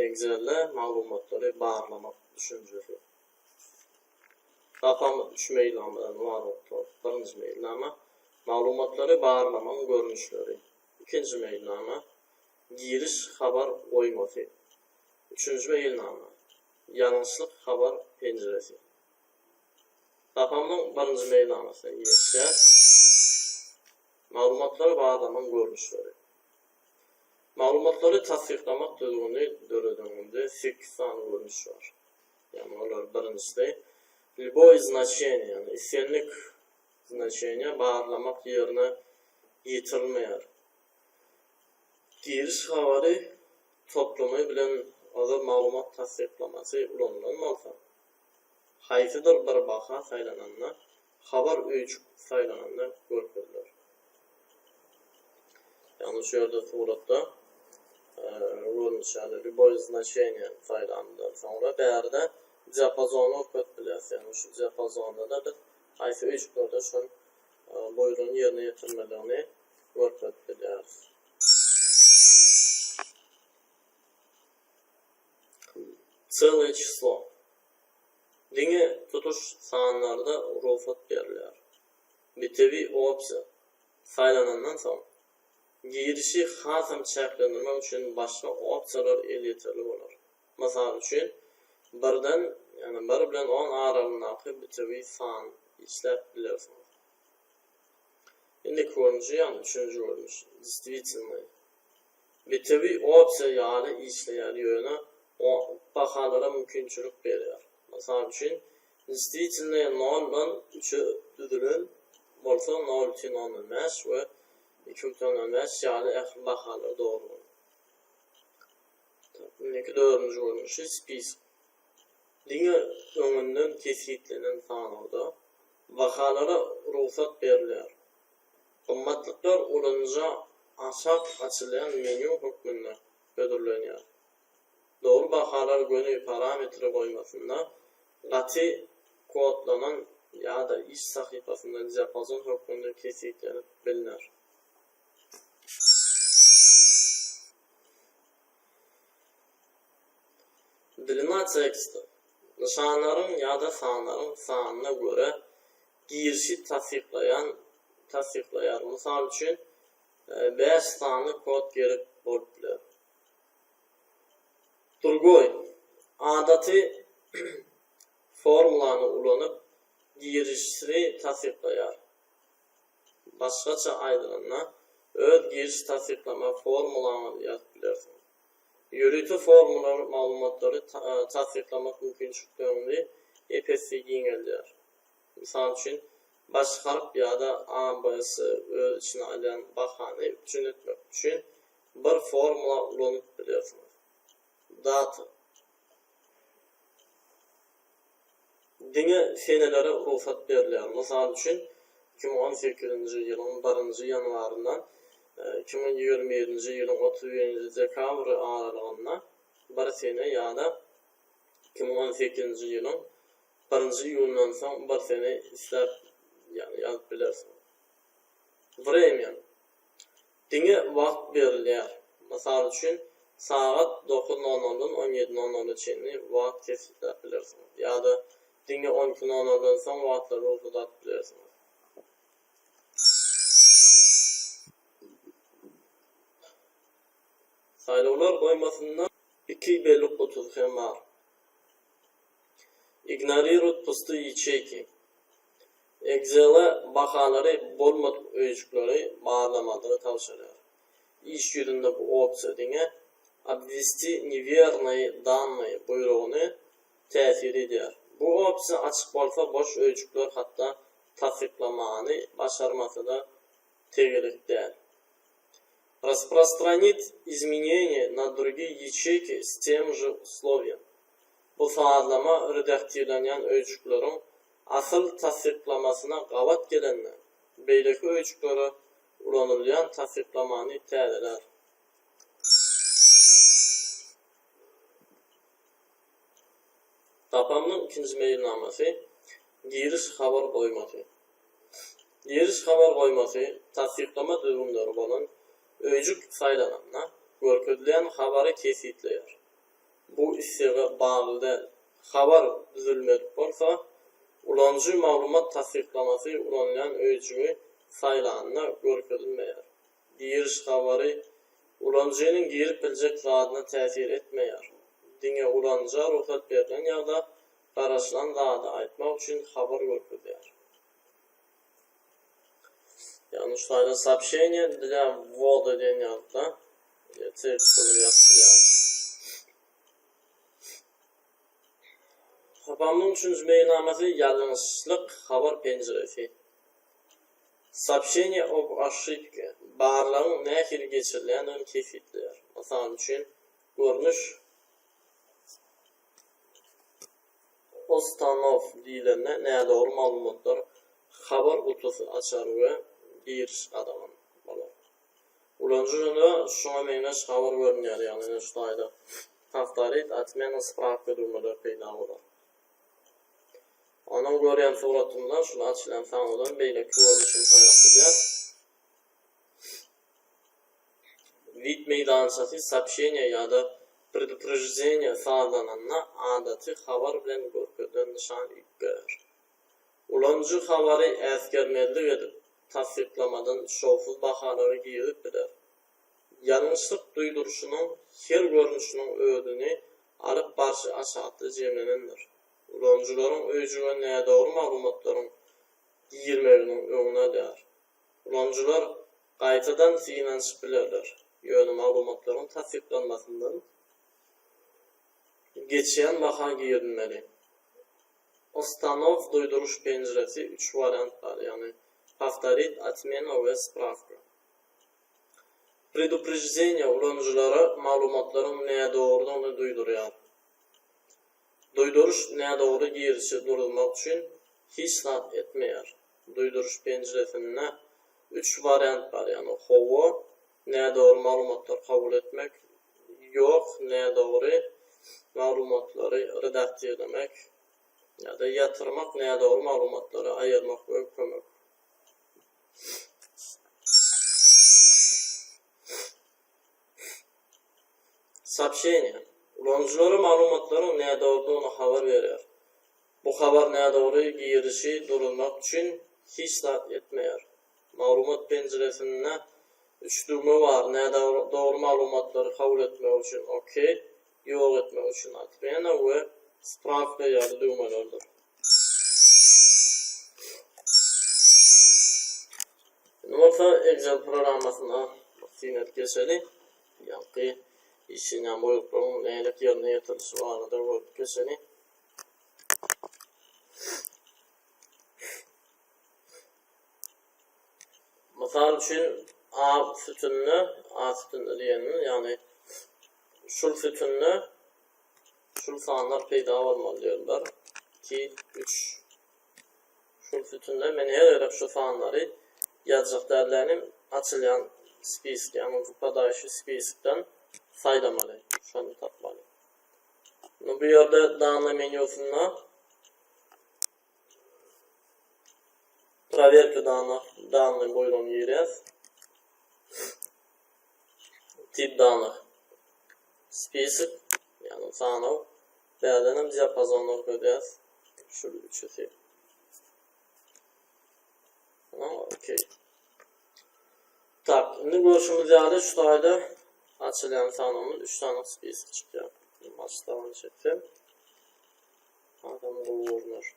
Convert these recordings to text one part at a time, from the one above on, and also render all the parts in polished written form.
Excel'de ma'lumotları bağlamak düşüncesi. Tapam 3 mailnamadan var oldu. Birinci mailnama ma'lumotları bağlamanın görünüşleri. İkinci mailnama giriş haber oyması. Üçüncü mailnama yanlışlık haber penceresi. Tapamın birinci mailnamasına girişte ma'lumotları bağlamanın görünüşleri. Ma'lumotları tasdiqlamak dördüğünde 8 tane görünüş var. Yani onlar birincisi любое значение, yani istenlik значение bağlamak yerine yitirilmeyer. Giriş haberi toplamayı bilen adı ma'lumat tasdiqlaması ulanılmalısa. Haysidir bir baha saylananlar, haber öýçük saylananlar görkezler. Yani şu yerde suratda любое значение saylanandan sonra değerde diapazonu okutbiliriz. Yani şu diapazonda da biz haysi öýçüklerde şun boyunun yerine yetirmelerini görkezbiliriz. Целое число. Dini tutuş sanlarda ruhsat verilir. Bitevi opsiya saylanandan sonra girişi hasam çeklendirmek için başka opsiyalar yeterli olur. Mesela için birden yani bir bilen 10 aralığındaki bitevi san işlep bilirsiniz. Şimdi görünüşü yani üçüncü görünüş. Действительно. Bitevi opsiya yani işleyen yönü o bakalara mümkünçülük veriyor. Mesela için действительно 0'dan 3'e düzülün olsa 0,15 ve 2,15 yani ehli bakalar doğru. Bundaki dördüncü görünüşü spis. Dini önünden kesitlenen sanıldı. Bakalara ruhsat verilir. Kımmatlıklar olunca aşağı açılayan menü hükmünde ödülleniyor. Doğru bakalar gönü parametre koymasında gati kodlanan ya da iş sayfasında diapazon hükmünde kesiklenip bilinir. Dilina teksti. Nişanların ya da sanların sanına göre girişi tasdiqlayar. Misal için 5 sanlı kod gerek olabilir. Другой. Adati formulanı ulanıp girişini tasdiqlayar. Başqaça aydınına öz giriş tasdiqlama formulanı yazıp bilirsiniz. Yürütü formülleri malumatları tasdiqlamak mümkünçülüklerini epesi yengildir. Misal için başqarıp ya da A, B'si öz içine alan bahane üçün etmek için bir formula ulanıp bilirsiniz. Data. Dini senelere ruhsat verilir. Misal için 2018 yılın 1. yanvarından 2027 yılın 31 dekabr aralığında bir sene ya da 2018 yılın 1. yılından sonra bir sene ister yani yazıp bilirsiniz. Время. Dini vakt verilir. Misal için saat 9:00'dan 17:00'a çeyini vakt tespit bilirsiniz. Ya da dini 12:00'dan sonra vaktları uzat bilirsiniz. Sayılar koymasından 2,30 var. Игнорируют пустые ячейки. Excel'e bakaları bolmadık öýçükleri bağlamadığı tavsiyeler. İş yüründe bu opsiya dine обвести неверные данные buyruğunu tesir eder. Bu opsiya açık bolsa boş öýçükler hatta tasdiqlamanı başarması da tegelik değil. Распространить изменения на другие ячейки с тем же условием. Bu sağlama redaktörlenen öýçüklerin asıl tasdiqlamasına qavat gelenler, beyleki öýçüklere ulanılayan tasdiqlamanı täzeler. Tapamның ikinci mailnaması giriş haber koyması. Giriş haber koyması tasdiqlama düzgünleri bolan öýçük saylananlar görkezlen habary kesitleýär. bu istiga bağlı habar düzülmedik bolsa, ulancı maglumat tasdiklaması ulanlayan öýjüni saylanına görkezilmeýär. Giriş habary ulancının girip bilecek zatına täsir etmeýär. Diňe ulanca ruhsat berilen ýagda garaşylan zady aýtmak üçin habar görkezýär. Yani şurada сообщение для ввода денег, да? Habamın üçüncü meýnamasy ýalňyşlyk habar penjiresi. Сообщение об ошибке. Barlagyň nähili geçirilen kefitler. Masalan üçin görnüş Ostanov diýilene näde doğru maglumatlar habar kutusy açar we giriş adamın bolar. Ulanjyna şoňa meňneş habar görnýär, ýani şuňda taftarit atmeny spravka durmalar peýda bolar. Onu görýän suratyndan şunu açylan sanadan beýle görnüşin taýýar. Вид мейданчасы сообщение ýa-da предупреждение sağlananna adaty habar bilen görkezden nişan ýitger. Ulanjy habary äsgermezlik edip tasdiklamadan şowsuz bahalary giyip biler. Ýalňyşlyk duýdurşynyň her görnüşiniň ödüni alyp barşy aşağı jemlenendir. Ulanjylaryň öýjüne näde doğru maglumatlaryň giyilmeginiň öňüne där. Ulanjylar gaýtadan synanyşyp bilerler. Ýöne maglumatlaryň tasdiklanmasyndan geçýän baha giýilmeli. Ostanov duýduruş penjiresi 3 variant var, ýani повторить, отмена we spravka. Предупреждение ulanjylara maglumatlaryň näde doğrudygyny duýdurýar. Duýduruş näde doğru girişi durulmak üçin hiç zat etmeýär. Duýduruş penjiresinde 3 variant var, ýani howa, näde doğru maglumatlar kabul etmek, ýok, näde doğru maglumatlary redaksiýelemek ýa-da ýatyrmak, näde doğru maglumatlary aýyrmak we kömek. Сообщение. Ulanjylara maglumatlaryň näde olduğunu habar berýär. Bu habar näde doğru girişi durulmak üçin hiç zat etmeýär. Maglumat penjiresinde 3 düğme var. Näde doğru maglumatlary kabul etmek üçin okey, ýok etmek üçin atmena we spravka ýa-da düğmelerdir. Nota Excel programmasyna synet geçeli. Ýa-da işine boýuklaryň nälik ýerine ýetirişi barada geçeli. Masal üçin A sütünni diýeni, ýani şul sütünni şul sanlar peýda bolmaly diýerler. 2, 3. Şul sütünde men her ýere şu sanlary ýazjak därlerini açylýan spisk, ýani wypadaýşy spiskden saýlamaly. Şonu tapmaly. Bu ýerde dany menüsinde проверка данных boýlan ýerýär. Tip данных. Список, ýani sanaw, bäzenen diapazonlar görýär. Şu üçüsi. Okey. Tak, indi görüşimiz ýaly şu taýda açylýan sanawymyz 3 tane spisk çykýar. Başlawan çeksem. Adam görünür.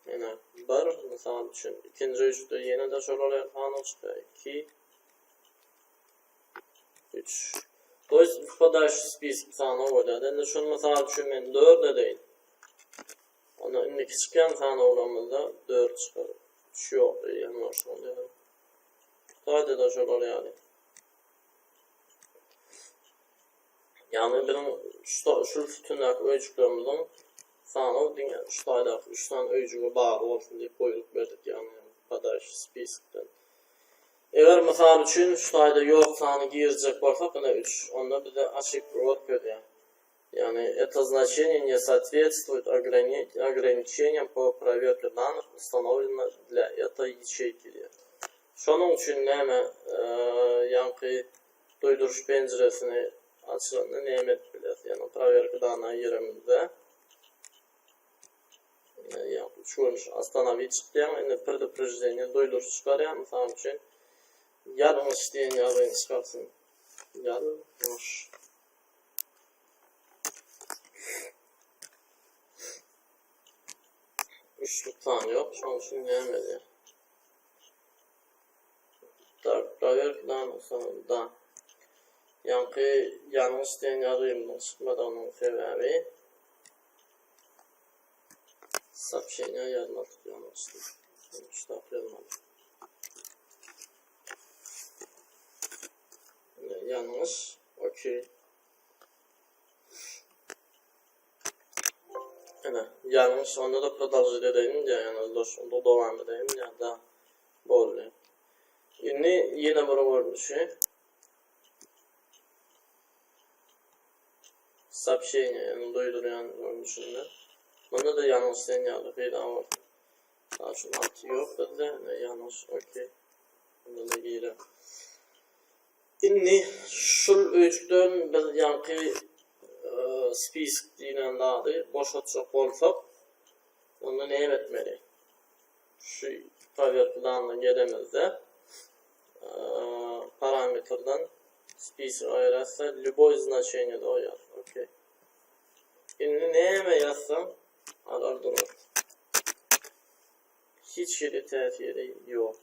Ene bir, mesela düşün, ikinci üçte yine de şöyle sanaw çykýar. 2, 3. Doýs wypadaýşy spisk sanaw bolýar. Endi şunu mesela düşün, men 4 edeýin. Ona indiki çykýan sanawlarymyzda 4 çykar. 3 ýok, ýani şonda. Taýda da şöyle ýaly. Yani benim şu sütünlük öýjüklerimizin sanaw diňe şuýda 3 tane öýjüge bar bolsun diýip goýup berdik, ýani padaş spiskden. Eger mysal üçin şuýda ýok sany girjek bolsa, buna 3. Onda bize ошибка berýär. Yani это значение не соответствует ограничениям по проверке данных, установленных для этой ячейки. Şonuň üçin näme ýa-ni duýduruş penjiresini açığını nemet bilir. Yani proverkadan yerimizde. Şunuş astanavi çıkýan, indi предупреждение doýduruş çykarýan, mysal üçin ýalňyş diýen ýazyny çykarsyn. Ýalňyş. Üçlük tan ýok, şoň üçin näme diýär? Proverkadan sonunda ýa-ni ýalňyş diýen ýazyny çykmadanyň sebäbi сообщение yazmak yanlıştı. Stop yazmadım. Yanlış. Okey. Evet. Yanlış. Onda da продолжить edeyim ya. Yani onda devam edeyim ya da böyle. Şimdi yine bir görünüşü. Сообщение yani duyduruyan görünüşünde. Bunda da yanlış sinyali peyda var. Daha şu altı yok dedi. Yanlış. Okey. Bunda da giyle. Şimdi şul ölçüden bir yankı spisk diyen dağı boşaltacak olsak onda ne etmeli? Şu proverkadan gelemezde parametrden spisk ayırırsa любой значение de oyar. Okey. Şimdi neye yazsam arar durur. Hiç yeri tesiri yok.